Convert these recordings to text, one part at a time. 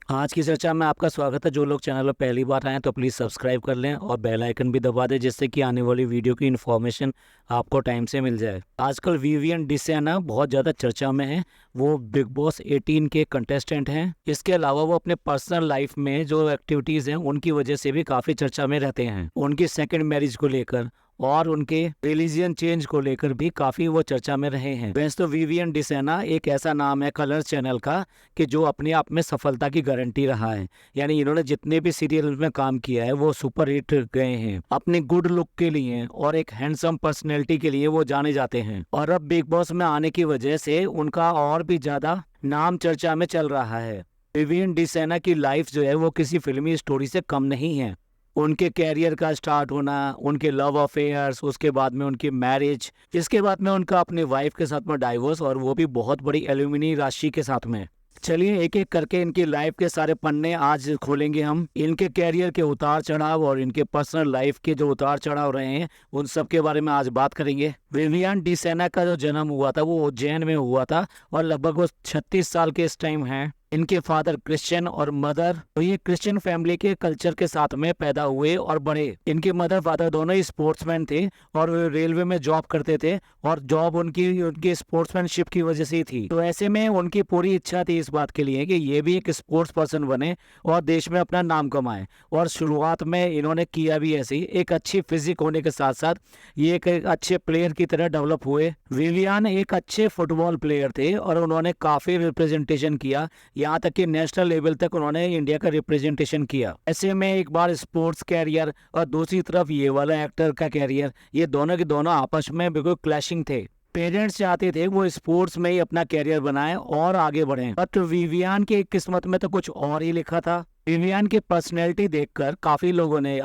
आज की चर्चा में आपका स्वागत है। जो लोग चैनल पर पहली बार आए हैं तो प्लीज़ सब्सक्राइब कर लें और बेल आइकन भी दबा दें, जिससे कि आने वाली वीडियो की इन्फॉर्मेशन आपको टाइम से मिल जाए। आजकल विवियन डिसेना बहुत ज़्यादा चर्चा में है। वो बिग बॉस 18 के कंटेस्टेंट हैं। इसके अलावा वो अपने पर्सनल लाइफ में जो एक्टिविटीज़ हैं उनकी वजह से भी काफ़ी चर्चा में रहते हैं। उनकी सेकेंड मैरिज को लेकर और उनके रिलीजियन चेंज को लेकर भी काफ़ी वो चर्चा में रहे हैं। वैसे तो विवियन डिसेना एक ऐसा नाम है कलर चैनल का कि जो अपने आप में सफलता की गारंटी रहा है। यानी इन्होंने जितने भी सीरियल में काम किया है वो सुपर हिट गए हैं। अपने गुड लुक के लिए और एक हैंडसम पर्सनैलिटी के लिए वो जाने जाते हैं, और अब बिग बॉस में आने की वजह से उनका और भी ज्यादा नाम चर्चा में चल रहा है। विवियन डिसेना की लाइफ जो है वो किसी फिल्मी स्टोरी से कम नहीं है। उनके कैरियर का स्टार्ट होना, उनके लव अफेयर्स, उसके बाद में उनकी मैरिज, इसके बाद में उनका अपने वाइफ के साथ में डाइवोर्स, और वो भी बहुत बड़ी एल्यूमिनी राशि के साथ में। चलिए एक एक करके इनकी लाइफ के सारे पन्ने आज खोलेंगे हम। इनके कैरियर के उतार चढ़ाव और इनके पर्सनल लाइफ के जो उतार चढ़ाव रहे हैं उन सब के बारे में आज बात करेंगे। विवियन डिसेना का जो जन्म हुआ था वो उज्जैन में हुआ था, और लगभग वो 36 साल के इस टाइम हैं। इनके फादर क्रिश्चियन और मदर, तो ये क्रिश्चियन फैमिली के कल्चर के साथ में पैदा हुए और बड़े। इनके मदर फादर दोनों ही स्पोर्ट्समैन थे और रेलवे में जॉब करते थे, और जॉब उनकी स्पोर्ट्समैनशिप की वजह से ही थी। तो ऐसे में उनकी पूरी इच्छा थी इस बात के लिए कि ये भी एक स्पोर्ट्स पर्सन बने और देश में अपना नाम कमाए। और शुरुआत में इन्होंने किया भी ऐसे ही। एक अच्छी फिजिक होने के साथ साथ ये एक अच्छे प्लेयर की तरह डेवलप हुए। विवियन एक अच्छे फुटबॉल प्लेयर थे और उन्होंने काफी रिप्रेजेंटेशन किया, यहाँ तक कि नेशनल लेवल तक उन्होंने इंडिया का रिप्रेजेंटेशन किया। ऐसे में एक बार स्पोर्ट्स कैरियर और दूसरी तरफ ये वाला एक्टर का कैरियर, ये दोनों के दोनों आपस में बिल्कुल क्लैशिंग थे। पेरेंट्स चाहते थे वो स्पोर्ट्स में ही अपना कैरियर बनाए और आगे बढ़े, बट विवियन की किस्मत में तो कुछ और ही लिखा था। विवियन की पर्सनैलिटी देखकर काफी लोगों ने,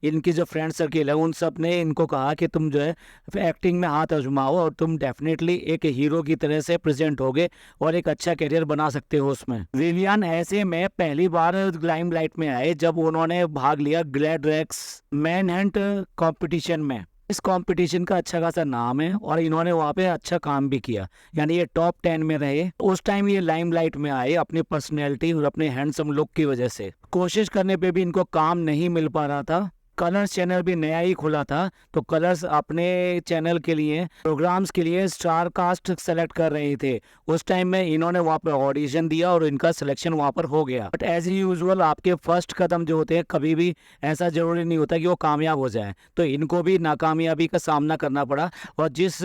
इनकी जो फ्रेंड सर्किल है उन सब ने इनको कहा कि तुम जो है एक्टिंग में हाथ आजमाओ और तुम डेफिनेटली एक हीरो की तरह से प्रेजेंट होगे और एक अच्छा करियर बना सकते हो उसमें। विवियन ऐसे में पहली बार लाइमलाइट में आए जब उन्होंने भाग लिया Gladrags Manhunt competition में। इस कंपटीशन का अच्छा खासा नाम है और इन्होंने वहाँ पे अच्छा काम भी किया, यानी ये टॉप 10 में रहे। उस टाइम ये लाइमलाइट में आए अपनी पर्सनैलिटी और अपने हैंडसम लुक की वजह से। कोशिश करने पे भी इनको काम नहीं मिल पा रहा था। कलर्स चैनल भी नया ही खुला था, तो कलर्स अपने चैनल के लिए प्रोग्राम्स के लिए स्टार कास्ट सेलेक्ट कर रहे थे। उस टाइम में इन्होंने वहाँ पे ऑडिशन दिया और इनका सिलेक्शन वहाँ पर हो गया। बट एज यूजुअल आपके फर्स्ट कदम जो होते हैं कभी भी ऐसा जरूरी नहीं होता कि वो कामयाब हो जाए, तो इनको भी नाकामयाबी का सामना करना पड़ा और जिस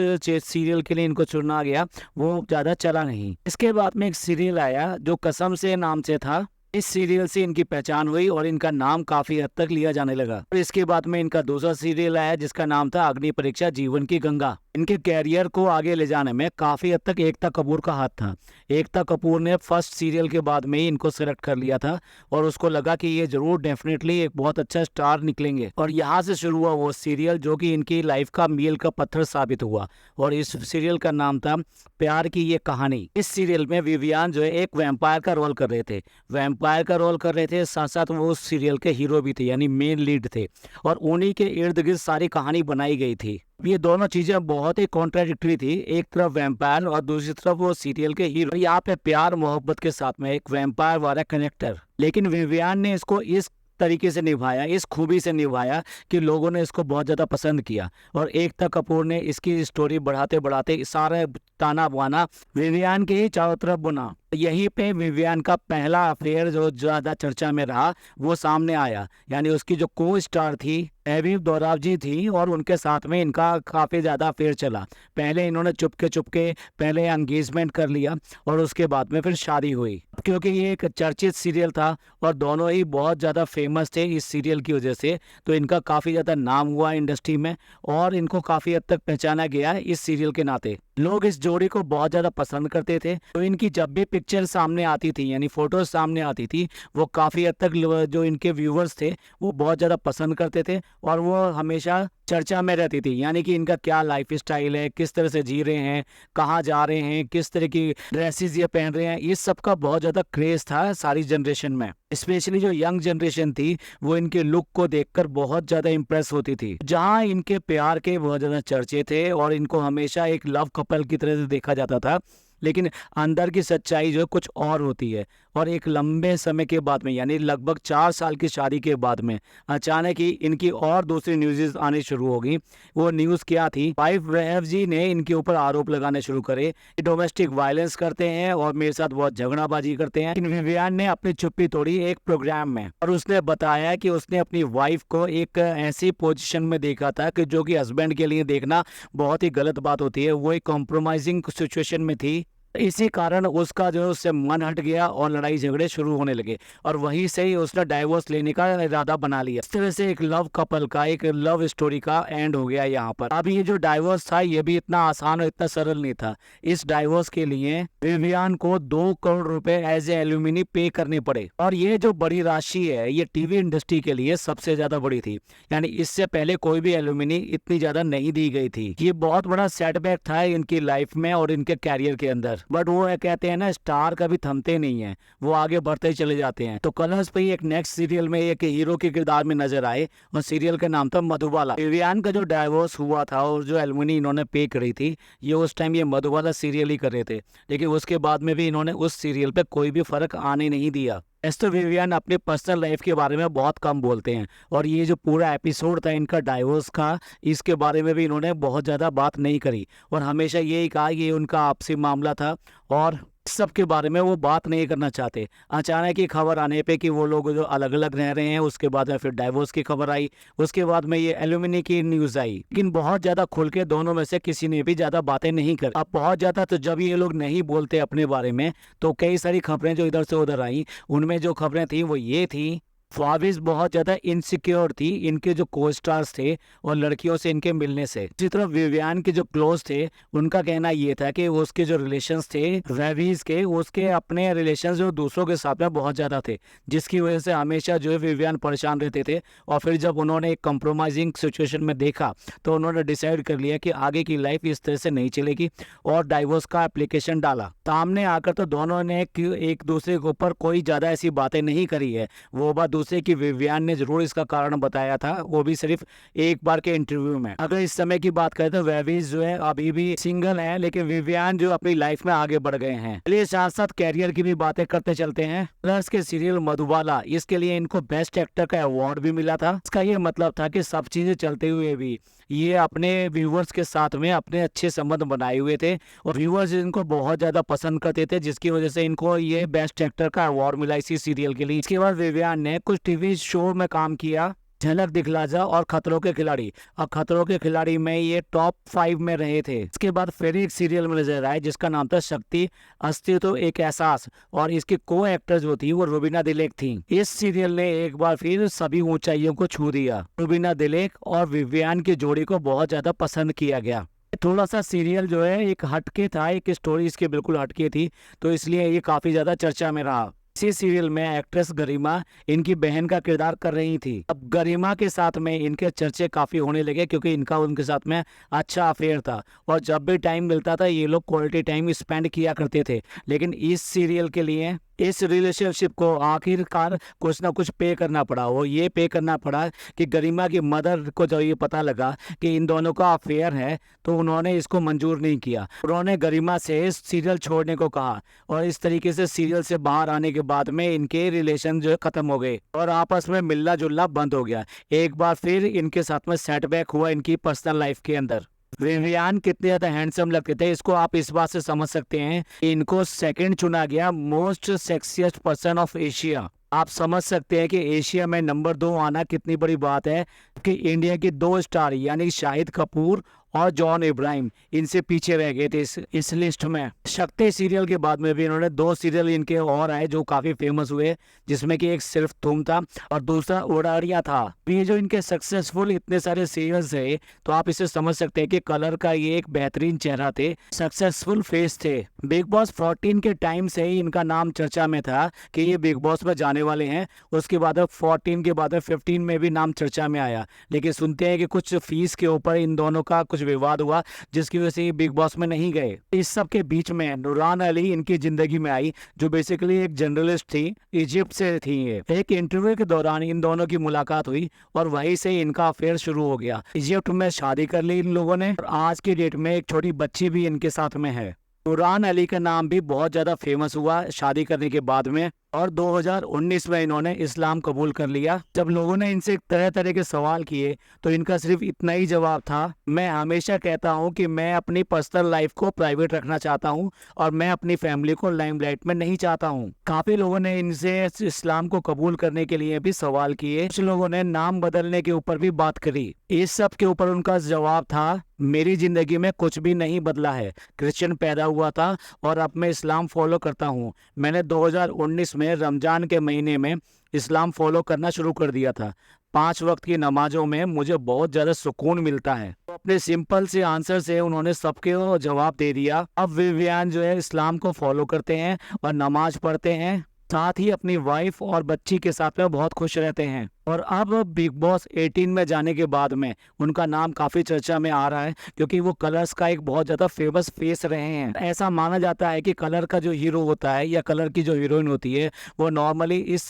सीरियल के लिए इनको चुना गया वो ज़्यादा चला नहीं। इसके बाद में एक सीरियल आया जो कसम से नाम से था। इस सीरियल से इनकी पहचान हुई और इनका नाम काफी हद तक लिया जाने लगा। और इसके बाद में इनका दूसरा सीरियल आया जिसका नाम था अग्नि परीक्षा जीवन की गंगा। इनके कैरियर को आगे ले जाने में काफी हद तक एकता कपूर का हाथ था। एकता कपूर ने फर्स्ट सीरियल के बाद में ही इनको सिलेक्ट कर लिया था और उसको लगा कि ये जरूर डेफिनेटली एक बहुत अच्छा स्टार निकलेंगे, और यहाँ से शुरू हुआ वो सीरियल जो कि इनकी लाइफ का मील का पत्थर साबित हुआ। और इस सीरियल का नाम था प्यार की ये कहानी। इस सीरियल में विवियन जो है एक वैम्पायर का रोल कर रहे थे। वैम्पायर का रोल कर रहे थे, साथ साथ वो उस सीरियल के हीरो भी थे, यानी मेन लीड थे, और उन्हीं के इर्द गिर्द सारी कहानी बनाई गई थी। ये दोनों चीजें बहुत ही कॉन्ट्राडिक्टरी थी, एक तरफ वैम्पायर और दूसरी तरफ वो सीरियल के हीरो। यहाँ पे प्यार मोहब्बत के साथ में एक वैम्पायर वाला कनेक्टर, लेकिन विवियन ने इसको इस तरीके से निभाया, इस खूबी से निभाया कि लोगों ने इसको बहुत ज़्यादा पसंद किया। और एकता कपूर ने इसकी स्टोरी बढ़ाते बढ़ाते सारा ताना बाना विवियन के ही चारों तरफ बुना। यहीं पे विवियन का पहला अफेयर जो ज़्यादा चर्चा में रहा वो सामने आया, यानी उसकी जो को स्टार थी एबी दोराब जी थी, और उनके साथ में इनका काफ़ी ज़्यादा अफेयर चला। पहले इन्होंने चुपके चुपके पहले एंगेजमेंट कर लिया और उसके बाद में फिर शादी हुई, क्योंकि ये एक चर्चित सीरियल था और दोनों ही बहुत ज़्यादा फेमस थे इस सीरियल की वजह से। तो इनका काफ़ी ज़्यादा नाम हुआ इंडस्ट्री में और इनको काफ़ी हद तक पहचाना गया इस सीरियल के नाते। लोग इस जोड़ी को बहुत ज़्यादा पसंद करते थे, तो इनकी जब भी पिक्चर सामने आती थी, यानी फोटोज सामने आती थी, वो काफ़ी हद तक जो इनके व्यूवर्स थे वो बहुत ज़्यादा पसंद करते थे और वो हमेशा चर्चा में रहती थी। यानी कि इनका क्या लाइफ स्टाइल है, किस तरह से जी रहे हैं, कहाँ जा रहे हैं, किस तरह की ड्रेसेस ये पहन रहे हैं, इस सब का बहुत ज़्यादा क्रेज था सारी जनरेशन में। स्पेशली जो यंग जनरेशन थी वो इनके लुक को देखकर बहुत ज़्यादा इम्प्रेस होती थी। जहाँ इनके प्यार के बहुत ज़्यादा चर्चे थे और इनको हमेशा एक लव कपल की तरह से देखा जाता था, लेकिन अंदर की सच्चाई जो है कुछ और होती है। और एक लंबे समय के बाद में, यानी लगभग 4 साल की शादी के बाद में, अचानक ही इनकी और दूसरी न्यूज़ आनी शुरू हो गई। वो न्यूज़ क्या थी? वाइफ वैफ जी ने इनके ऊपर आरोप लगाने शुरू करे, डोमेस्टिक वायलेंस करते हैं और मेरे साथ बहुत झगड़ाबाजी करते हैं। लेकिन विवियान ने अपनी चुप्पी तोड़ी एक प्रोग्राम में, और उसने बताया कि उसने अपनी वाइफ को एक ऐसी पोजीशन में देखा था कि जो कि हस्बैंड के लिए देखना बहुत ही गलत बात होती है। वो एक कॉम्प्रोमाइजिंग सिचुएशन में थी। इसी कारण उसका जो है उससे मन हट गया और लड़ाई झगड़े शुरू होने लगे, और वहीं से ही उसने डाइवोर्स लेने का इरादा बना लिया। इस तरह से एक लव कपल का, एक लव स्टोरी का एंड हो गया यहाँ पर। अब ये जो डाइवोर्स था ये भी इतना आसान और इतना सरल नहीं था। इस डाइवोर्स के लिए विवियान को 2 करोड़ रुपए एज ए एल्यूमिनी पे करने पड़े, और ये जो बड़ी राशि है ये टीवी इंडस्ट्री के लिए सबसे ज्यादा बड़ी थी। यानी इससे पहले कोई भी एल्यूमिनी इतनी ज्यादा नहीं दी गई थी। ये बहुत बड़ा सेटबैक था इनकी लाइफ में और इनके कैरियर के अंदर। बट वो कहते हैं ना, स्टार कभी थमते नहीं है, वो आगे बढ़ते ही चले जाते हैं। तो कलर्स पे ही एक नेक्स्ट सीरियल में एक हीरो के किरदार में नजर आए, और सीरियल का नाम था मधुबाला। विवियान का जो डाइवोर्स हुआ था और जो एल्यूमिनी इन्होंने पे करी थी, ये उस टाइम ये मधुबाला सीरियल ही कर रहे थे, लेकिन उसके बाद में भी इन्होंने उस सीरियल पे कोई भी फर्क आने नहीं दिया। एस्टर विवियन अपने पर्सनल लाइफ के बारे में बहुत कम बोलते हैं, और ये जो पूरा एपिसोड था इनका डाइवोर्स का, इसके बारे में भी इन्होंने बहुत ज़्यादा बात नहीं करी, और हमेशा यही कहा ये उनका आपसी मामला था और सब के बारे में वो बात नहीं करना चाहते। अचानक ही खबर आने पे कि वो लोग जो अलग अलग रह रहे हैं, उसके बाद में फिर डाइवोर्स की खबर आई, उसके बाद में ये एल्यूमिनी की न्यूज़ आई, लेकिन बहुत ज़्यादा खुल के दोनों में से किसी ने भी ज़्यादा बातें नहीं करी। अब बहुत ज़्यादा तो जब ये लोग नहीं बोलते अपने बारे में, तो कई सारी खबरें जो इधर से उधर आई, उनमें जो खबरें थी वो ये थी, फाविज बहुत ज्यादा इनसिक्योर थी इनके जो को स्टार्स थे और लड़कियों से इनके मिलने से। इसी तरह विवियान के जो क्लोज थे, उनका कहना ये था कि उसके जो रिलेशंस थे फाविज के, उसके अपने रिलेशंस जो दूसरों के साथ में बहुत ज्यादा थे, जिसकी वजह से हमेशा जो है विवियान परेशान रहते थे। और फिर जब उन्होंने एक कंप्रोमाइजिंग सिचुएशन में देखा, तो उन्होंने डिसाइड कर लिया कि आगे की लाइफ इस तरह से नहीं चलेगी, और डाइवोर्स का एप्लीकेशन डाला। सामने आकर तो दोनों ने एक दूसरे के ऊपर कोई ज्यादा ऐसी बातें नहीं करी है। वो बात दूसरे की विवियान ने जरूर इसका कारण बताया था, वो भी सिर्फ एक बार के इंटरव्यू में। अगर इस समय की बात करें तो वेविज जो है अभी भी सिंगल है, लेकिन विवियान जो अपनी लाइफ में आगे बढ़ गए हैं। चलिए साथ साथ कैरियर की भी बातें करते चलते हैं। प्लस के सीरियल मधुबाला, इसके लिए इनको बेस्ट एक्टर का अवार्ड भी मिला था। इसका ये मतलब था कि सब चीजें चलते हुए भी ये अपने व्यूवर्स के साथ में अपने अच्छे संबंध बनाए हुए थे, और व्यूवर्स इनको बहुत ज्यादा पसंद करते थे, जिसकी वजह से इनको ये बेस्ट एक्टर का अवार्ड मिला इसी सीरियल के लिए। इसके बाद विवियान ने कुछ टीवी शो में काम किया, झलक दिखला जा और खतरों के खिलाड़ी, और खतरों के खिलाड़ी में ये टॉप 5 में रहे थे। इसके बाद फिर एक सीरियल में नजर आए जिसका नाम था शक्ति अस्तित्व एक एहसास, और इसकी को एक्टर जो थी वो रुबीना दिलेक थी। इस सीरियल ने एक बार फिर सभी ऊंचाइयों को छू दिया। रुबीना दिलेक और विवियान की जोड़ी को बहुत ज्यादा पसंद किया गया। थोड़ा सा सीरियल जो है एक हटके था, एक स्टोरी इसकी बिल्कुल हटके थी, तो इसलिए ये काफी ज्यादा चर्चा में रहा। इसी सीरियल में एक्ट्रेस गरिमा इनकी बहन का किरदार कर रही थी। अब गरिमा के साथ में इनके चर्चे काफी होने लगे, क्योंकि इनका उनके साथ में अच्छा अफेयर था, और जब भी टाइम मिलता था ये लोग क्वालिटी टाइम स्पेंड किया करते थे। लेकिन इस सीरियल के लिए, इस रिलेशनशिप को आखिरकार कुछ ना कुछ पे करना पड़ा। वो ये पे करना पड़ा कि गरिमा की मदर को जब ये पता लगा कि इन दोनों का अफेयर है, तो उन्होंने इसको मंजूर नहीं किया। उन्होंने गरिमा से सीरियल छोड़ने को कहा, और इस तरीके से सीरियल से बाहर आने के बाद में इनके रिलेशन जो है खत्म हो गए और आपस में मिलना जुलना बंद हो गया। एक बार फिर इनके साथ में सेटबैक हुआ इनकी पर्सनल लाइफ के अंदर। विवियान कितने ज्यादा हैंडसम लगते थे, इसको आप इस बात से समझ सकते हैं। इनको सेकंड चुना गया most sexiest person of Asia. आप समझ सकते हैं कि एशिया में नंबर 2 आना कितनी बड़ी बात है, कि इंडिया की 2 स्टार यानी शाहिद कपूर और जॉन इब्राहिम इनसे पीछे रह गए थे इस लिस्ट में। शक्ति सीरियल के बाद में भी इन्होंने 2 सीरियल इनके और आए जो काफी फेमस हुए, जिसमें कि एक सिर्फ तुम था और दूसरा उड़ारिया था। ये जो इनके सक्सेसफुल इतने सारे सीरियल्स है, तो आप इसे समझ सकते हैं कि कलर का ये एक बेहतरीन चेहरा थे, सक्सेसफुल फेस थे। बिग बॉस 14 के टाइम से ही इनका नाम चर्चा में था कि ये बिग बॉस में जाने वाले हैं। उसके बाद 14 के बाद 15 में भी नाम चर्चा में आया, लेकिन सुनते हैं कि कुछ फीस के ऊपर इन दोनों का कुछ विवाद हुआ, जिसकी वजह से ये बिग बॉस में नहीं गए। इस सब के बीच में नूरान अली इनकी जिंदगी में आई, जो बेसिकली एक जर्नलिस्ट थी, इजिप्ट से थी। ये एक इंटरव्यू के दौरान इन दोनों की मुलाकात हुई, और वहीं से इनका अफेयर शुरू हो गया। इजिप्ट में शादी कर ली इन लोगों ने, और आज की डेट में एक छोटी बच्ची भी इनके साथ में है। नूरान अली का नाम भी बहुत ज़्यादा फेमस हुआ शादी करने के बाद में, और 2019 में इन्होंने इस्लाम कबूल कर लिया। जब लोगों ने इनसे तरह तरह के सवाल किए तो इनका सिर्फ इतना ही जवाब था, मैं हमेशा कहता हूं कि मैं अपनी पर्सनल लाइफ को प्राइवेट रखना चाहता हूं और मैं अपनी फैमिली को लाइमलाइट में नहीं चाहता हूं। काफ़ी लोगों ने इनसे इस्लाम को कबूल करने के लिए भी सवाल किए, कुछ लोगों ने नाम बदलने के ऊपर भी बात करी। इस सब के ऊपर उनका जवाब था, मेरी ज़िंदगी में कुछ भी नहीं बदला है। क्रिश्चियन पैदा हुआ था और अब मैं इस्लाम फॉलो करता हूँ। मैंने 2019 में रमज़ान के महीने में इस्लाम फॉलो करना शुरू कर दिया था। 5 वक्त की नमाजों में मुझे बहुत ज़्यादा सुकून मिलता है। तो अपने सिंपल से आंसर से उन्होंने सबके जवाब दे दिया। अब विवियन जो है इस्लाम को फॉलो करते हैं और नमाज पढ़ते हैं, साथ ही अपनी वाइफ और बच्ची के साथ में बहुत खुश रहते हैं। और अब बिग बॉस 18 में जाने के बाद में उनका नाम काफ़ी चर्चा में आ रहा है, क्योंकि वो कलर्स का एक बहुत ज़्यादा फेमस फेस रहे हैं। ऐसा माना जाता है कि कलर का जो हीरो होता है या कलर की जो हीरोइन होती है वो नॉर्मली इस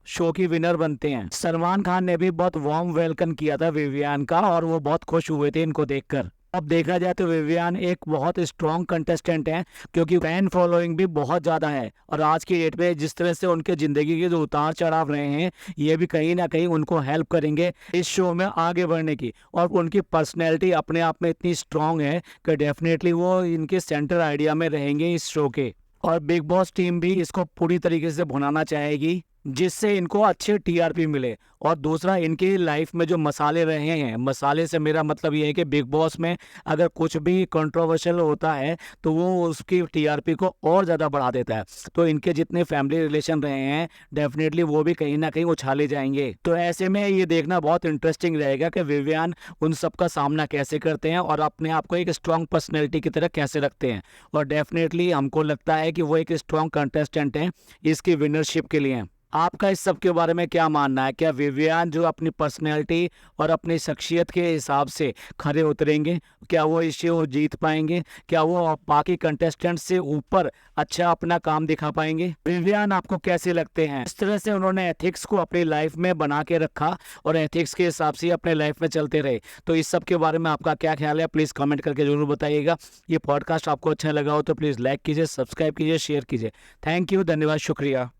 शो की विनर बनते हैं। सलमान खान ने भी बहुत वार्म वेलकम किया था विवियन का और वो बहुत खुश हुए थे इनको देखकर। अब देखा जाए तो विवियन एक बहुत स्ट्रॉन्ग कंटेस्टेंट है, क्योंकि फैन फॉलोइंग भी बहुत ज़्यादा है। और आज की डेट में जिस तरह से उनके ज़िंदगी के जो उतार चढ़ाव रहे हैं, ये भी कहीं ना कहीं उनको हेल्प करेंगे इस शो में आगे बढ़ने की। और उनकी पर्सनैलिटी अपने आप में इतनी स्ट्रॉन्ग है कि डेफिनेटली वो इनके सेंटर आइडिया में रहेंगे इस शो के। और बिग बॉस टीम भी इसको पूरी तरीके से भुनाना चाहेगी, जिससे इनको अच्छे टीआरपी मिले। और दूसरा, इनकी लाइफ में जो मसाले रहे हैं, मसाले से मेरा मतलब ये है कि बिग बॉस में अगर कुछ भी कंट्रोवर्शियल होता है तो वो उसकी टीआरपी को और ज़्यादा बढ़ा देता है। तो इनके जितने फैमिली रिलेशन रहे हैं डेफिनेटली वो भी कहीं ना कहीं उछाले जाएंगे। तो ऐसे में ये देखना बहुत इंटरेस्टिंग रहेगा कि विवियन उन सब का सामना कैसे करते हैं और अपने आप को एक स्ट्रॉन्ग पर्सनैलिटी की तरह कैसे रखते हैं। और डेफिनेटली हमको लगता है कि वो एक स्ट्रॉन्ग कंटेस्टेंट हैं इसकी विनरशिप के लिए। आपका इस सब के बारे में क्या मानना है? क्या विवियन जो अपनी पर्सनैलिटी और अपनी शख्सियत के हिसाब से खरे उतरेंगे? क्या वो इस शो जीत पाएंगे? क्या वो बाकी कंटेस्टेंट से ऊपर अच्छा अपना काम दिखा पाएंगे? विवियन आपको कैसे लगते हैं? इस तरह से उन्होंने एथिक्स को अपनी लाइफ में बना के रखा और एथिक्स के हिसाब से अपने लाइफ में चलते रहे। तो इस सब के बारे में आपका क्या ख्याल है? प्लीज़ कमेंट करके जरूर बताइएगा। ये पॉडकास्ट आपको अच्छा लगा हो तो प्लीज़ लाइक कीजिए, सब्सक्राइब कीजिए, शेयर कीजिए। थैंक यू, धन्यवाद, शुक्रिया।